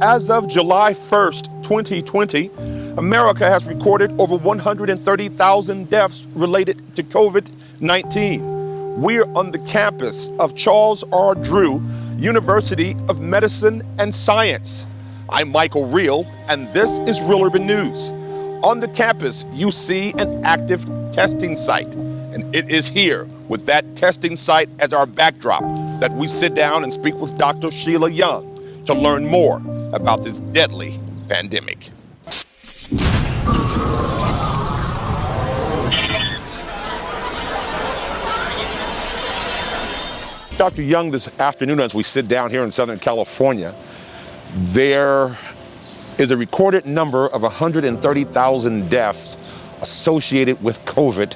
As of July 1st, 2020, America has recorded over 130,000 deaths related to COVID-19. We're on the campus of Charles R. Drew University of Medicine and Science. I'm Michael Reel, and this is Real Urban News. On the campus, you see an active testing site, and it is here with that testing site as our backdrop that we sit down and speak with Dr. Sheila Young to learn more about this deadly pandemic. Dr. Young, this afternoon as we sit down here in Southern California, there is a recorded number of 130,000 deaths associated with COVID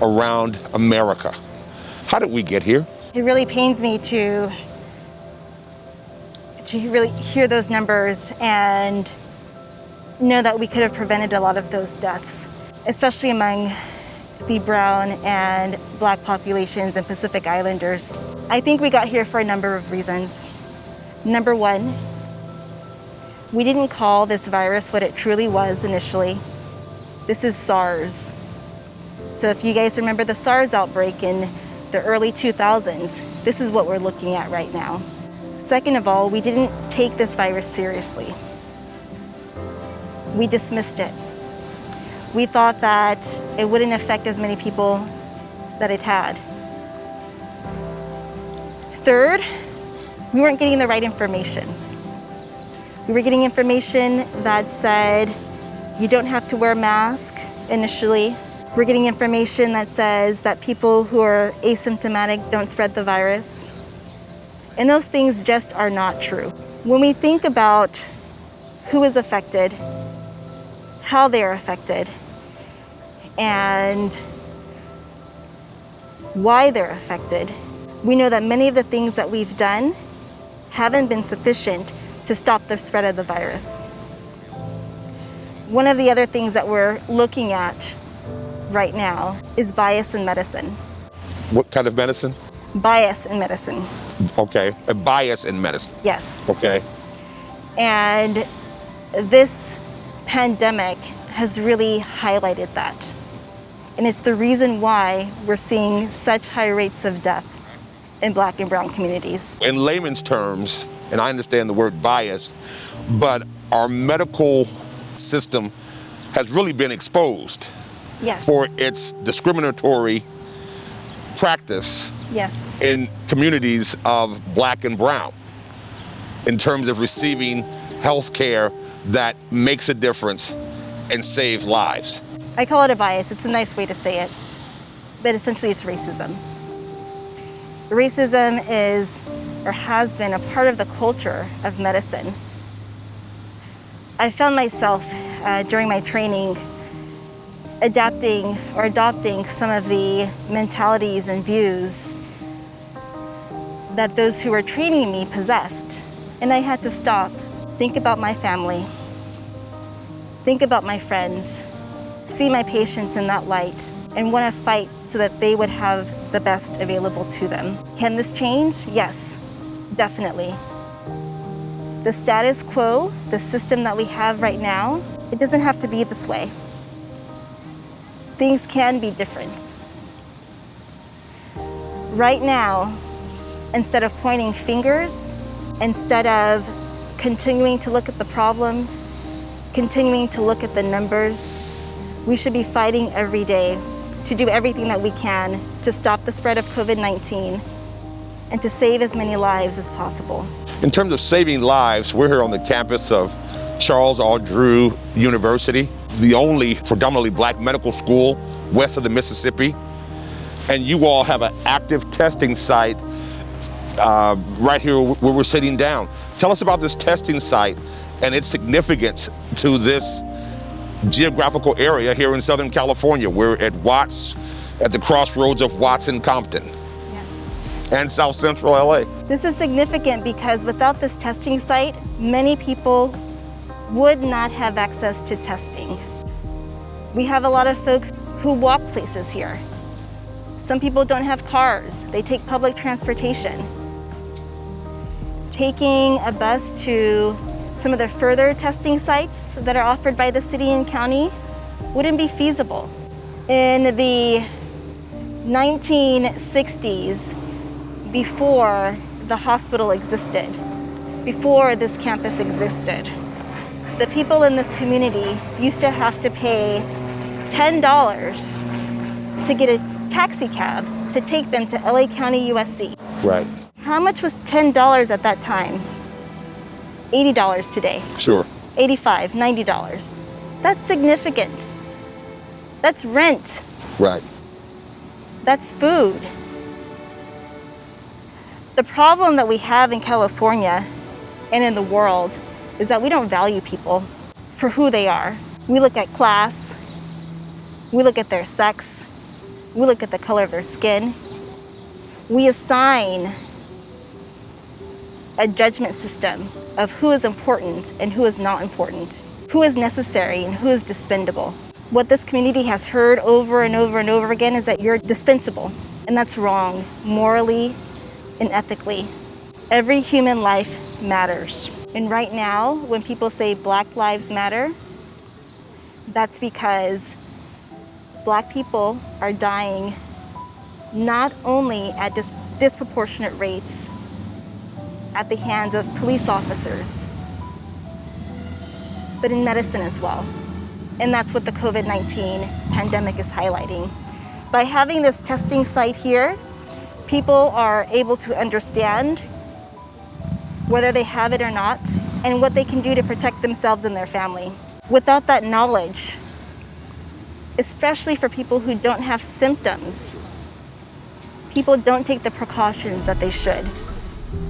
around America. How did we get here? It really pains me to really hear those numbers and know that we could have prevented a lot of those deaths, especially among the brown and black populations and Pacific Islanders. I think we got here for a number of reasons. Number one, we didn't call this virus what it truly was initially. This is SARS. So if you guys remember the SARS outbreak in the early 2000s, this is what we're looking at right now. Second of all, we didn't take this virus seriously. We dismissed it. We thought that it wouldn't affect as many people that it had. Third, we weren't getting the right information. We were getting information that said, you don't have to wear a mask initially. We're getting information that says that people who are asymptomatic don't spread the virus. And those things just are not true. When we think about who is affected, how they are affected, and why they're affected, we know that many of the things that we've done haven't been sufficient to stop the spread of the virus. One of the other things that we're looking at right now is bias in medicine. What kind of medicine? Bias in medicine. Okay, a bias in medicine. Yes. Okay. And this pandemic has really highlighted that. And it's the reason why we're seeing such high rates of death in black and brown communities. In layman's terms, and I understand the word bias, but our medical system has really been exposed for its discriminatory practice in communities of black and brown in terms of receiving health care that makes a difference and saves lives. I call it a bias. It's a nice way to say it, but essentially it's racism. Racism is or has been a part of the culture of medicine. I found myself during my training adapting or adopting some of the mentalities and views that those who were training me possessed. And I had to stop, think about my family, think about my friends, see my patients in that light, and want to fight so that they would have the best available to them. Can this change? Yes, definitely. The status quo, the system that we have right now, it doesn't have to be this way. Things can be different. Right now, instead of pointing fingers, instead of continuing to look at the problems, continuing to look at the numbers, we should be fighting every day to do everything that we can to stop the spread of COVID-19 and to save as many lives as possible. In terms of saving lives, we're here on the campus of Charles R. Drew University, the only predominantly black medical school west of the Mississippi. And you all have an active testing site right here where we're sitting down. Tell us about this testing site and its significance to this geographical area here in Southern California. We're at Watts, at the crossroads of Watts and Compton, and South Central LA. This is significant because without this testing site, many people would not have access to testing. We have a lot of folks who walk places here. Some people don't have cars, they take public transportation. Taking a bus to some of the further testing sites that are offered by the city and county wouldn't be feasible. In the 1960s, before the hospital existed, before this campus existed, the people in this community used to have to pay $10 to get a taxi cab to take them to LA County USC. Right. How much was $10 at that time? $80 today. Sure. $85, $90. That's significant. That's rent. Right. That's food. The problem that we have in California and in the world is that we don't value people for who they are. We look at class, we look at their sex, we look at the color of their skin. We assign a judgment system of who is important and who is not important, who is necessary and who is dispensable. What this community has heard over and over and over again is that you're dispensable, and that's wrong, morally and ethically. Every human life matters. And right now, when people say Black Lives Matter, that's because Black people are dying not only at disproportionate rates at the hands of police officers, but in medicine as well. And that's what the COVID-19 pandemic is highlighting. By having this testing site here, people are able to understand whether they have it or not and what they can do to protect themselves and their family. Without that knowledge, especially for people who don't have symptoms, people don't take the precautions that they should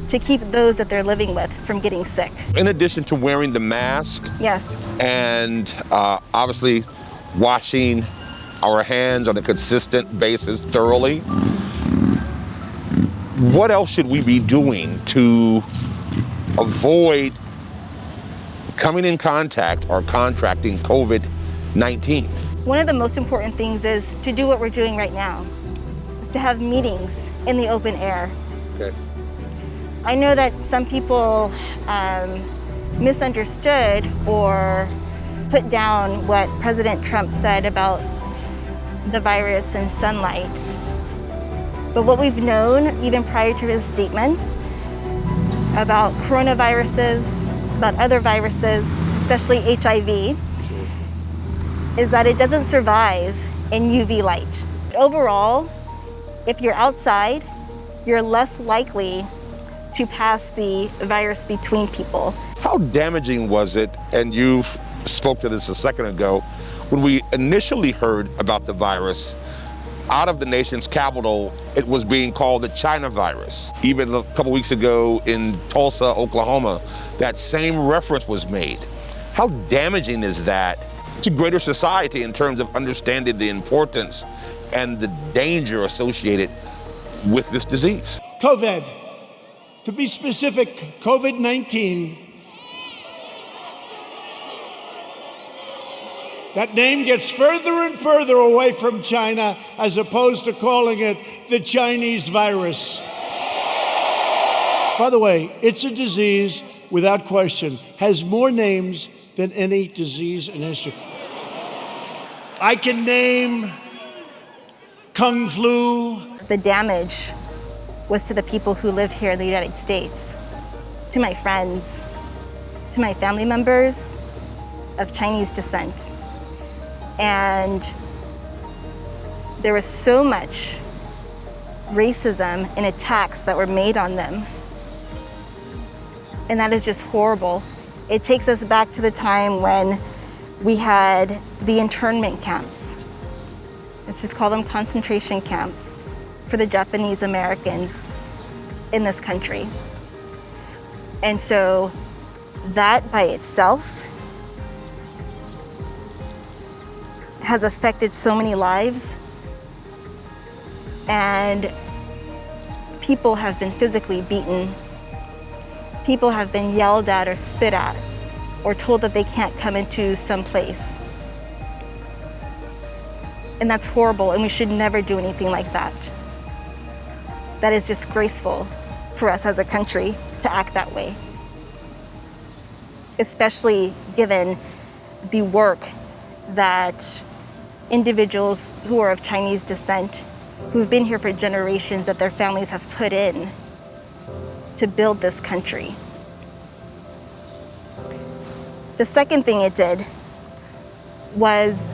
to keep those that they're living with from getting sick. In addition to wearing the mask, Yes. and obviously washing our hands on a consistent basis thoroughly, what else should we be doing to avoid coming in contact or contracting COVID-19? One of the most important things is to do what we're doing right now, is to have meetings in the open air. Okay. I know that some people misunderstood or put down what President Trump said about the virus and sunlight. But what we've known, even prior to his statements about coronaviruses, about other viruses, especially HIV, is that it doesn't survive in UV light. Overall, if you're outside, you're less likely to pass the virus between people. How damaging was it, and you spoke to this a second ago, when we initially heard about the virus, out of the nation's capital, it was being called the China virus. Even a couple weeks ago in Tulsa, Oklahoma, that same reference was made. How damaging is that to greater society in terms of understanding the importance and the danger associated with this disease? COVID, to be specific, COVID-19. That name gets further and further away from China as opposed to calling it the Chinese virus. By the way, it's a disease, without question, has more names than any disease in history. I can name Kung Flu. The damage was to the people who live here in the United States, to my friends, to my family members of Chinese descent. And there was so much racism and attacks that were made on them. And that is just horrible. It takes us back to the time when we had the internment camps. Let's just call them concentration camps for the Japanese Americans in this country. And so that by itself has affected so many lives, and people have been physically beaten. People have been yelled at or spit at or told that they can't come into some place. And that's horrible, and we should never do anything like that. That is disgraceful for us as a country to act that way. especially given the work that individuals who are of Chinese descent, who've been here for generations, that their families have put in to build this country. The second thing it did was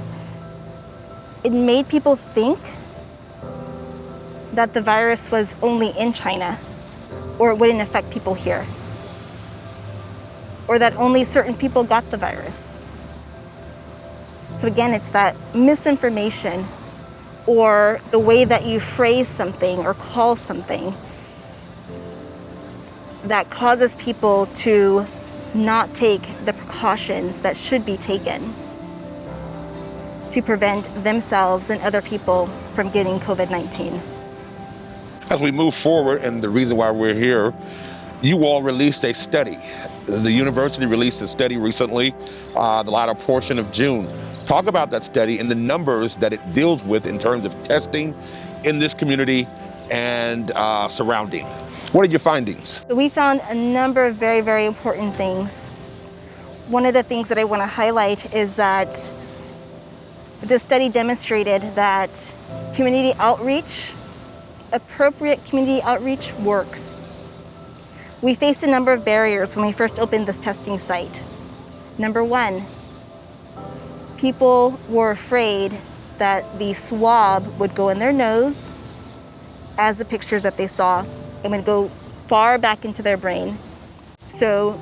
it made people think that the virus was only in China, or it wouldn't affect people here, or that only certain people got the virus. So again, it's that misinformation, or the way that you phrase something or call something, that causes people to not take the precautions that should be taken to prevent themselves and other people from getting COVID-19. As we move forward, and the reason why we're here, you all released a study. The university released a study recently, the latter portion of June. Talk about that study and the numbers that it deals with in terms of testing in this community and surrounding. What are your findings? We found a number of very, very important things. One of the things that I want to highlight is that the study demonstrated that community outreach, appropriate community outreach, works. We faced a number of barriers when we first opened this testing site. Number one, people were afraid that the swab would go in their nose, as the pictures that they saw, and would go far back into their brain. So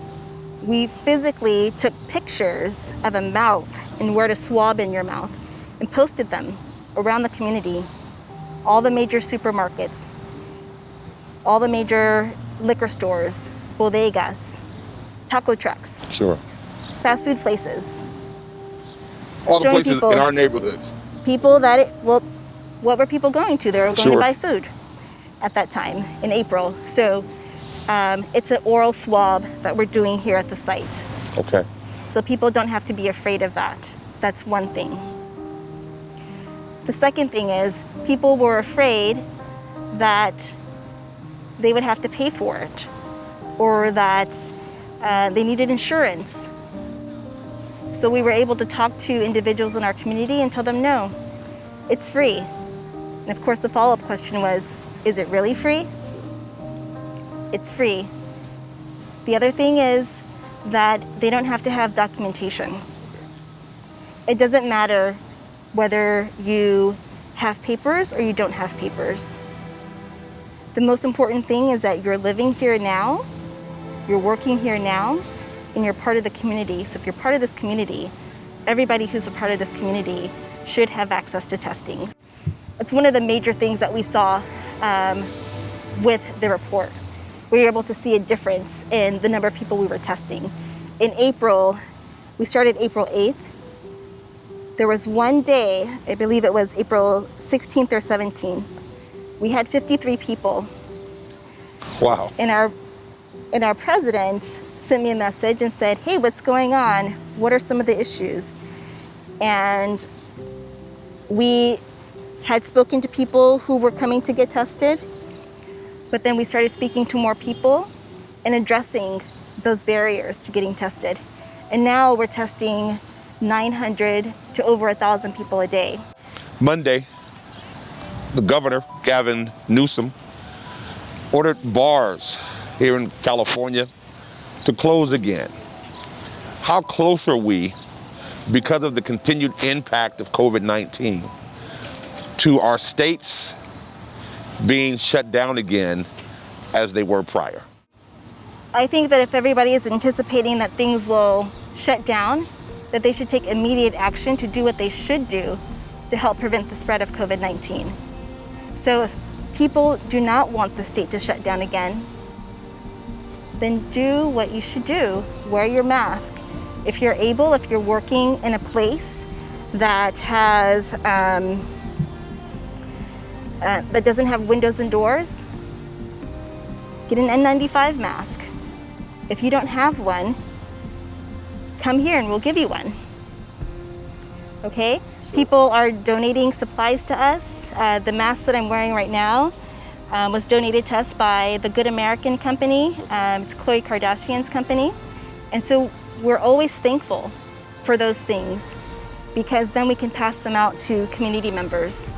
we physically took pictures of a mouth and where to swab in your mouth and posted them around the community, all the major supermarkets, all the major liquor stores, bodegas, taco trucks, Sure. fast food places. All the Showing places people- in our neighborhoods. People that, what were people going to? They were going Sure. to buy food at that time in April. So it's an oral swab that we're doing here at the site. Okay. So people don't have to be afraid of that. That's one thing. The second thing is people were afraid that they would have to pay for it, or that they needed insurance. So we were able to talk to individuals in our community and tell them, no, it's free. And of course the follow-up question was, is it really free? It's free. The other thing is that they don't have to have documentation. It doesn't matter whether you have papers or you don't have papers. The most important thing is that you're living here now, you're working here now, and you're part of the community. So if you're part of this community, everybody who's a part of this community should have access to testing. It's one of the major things that we saw with the report. We were able to see a difference in the number of people we were testing. In April, we started April 8th. There was one day, I believe it was April 16th or 17th, we had 53 people. Wow. And our president sent me a message and said, hey, what's going on? What are some of the issues? And we had spoken to people who were coming to get tested, but then we started speaking to more people and addressing those barriers to getting tested. And now we're testing 900 to over 1,000 people a day. Monday, the governor, Gavin Newsom, ordered bars here in California to close again. How close are we, because of the continued impact of COVID-19, to our states being shut down again as they were prior? I think that if everybody is anticipating that things will shut down, that they should take immediate action to do what they should do to help prevent the spread of COVID-19. So if people do not want the state to shut down again, then do what you should do. Wear your mask. If you're able, if you're working in a place that has that doesn't have windows and doors, get an N95 mask. If you don't have one, come here and we'll give you one. Okay? People are donating supplies to us. The mask that I'm wearing right now was donated to us by the Good American company. It's Khloe Kardashian's company. And so we're always thankful for those things because then we can pass them out to community members.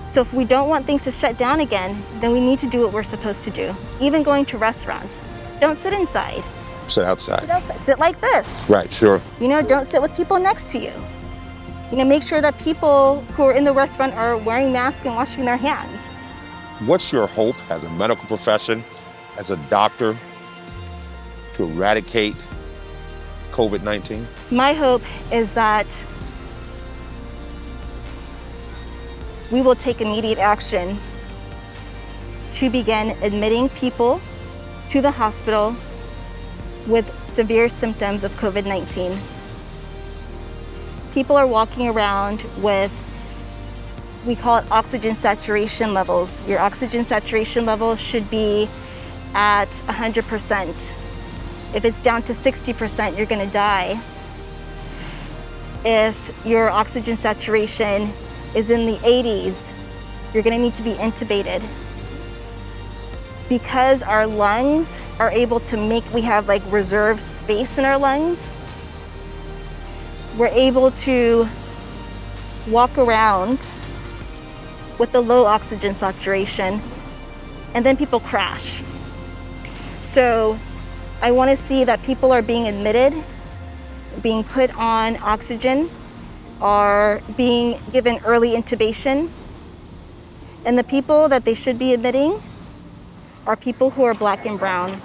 So if we don't want things to shut down again, then we need to do what we're supposed to do. Even going to restaurants, don't sit inside. Sit outside. Sit like this. Right, sure. Don't sit with people next to you. Make sure that people who are in the restaurant are wearing masks and washing their hands. What's your hope as a medical profession, as a doctor, to eradicate COVID-19? My hope is that we will take immediate action to begin admitting people to the hospital with severe symptoms of COVID-19. People are walking around with, we call it oxygen saturation levels. Your oxygen saturation level should be at 100%. If it's down to 60%, you're gonna die. If your oxygen saturation is in the 80s, you're gonna need to be intubated. Because our lungs are able to we have like reserve space in our lungs, we're able to walk around with the low oxygen saturation, and then people crash. So I want to see that people are being admitted, being put on oxygen, are being given early intubation, and the people that they should be admitting are people who are Black and brown.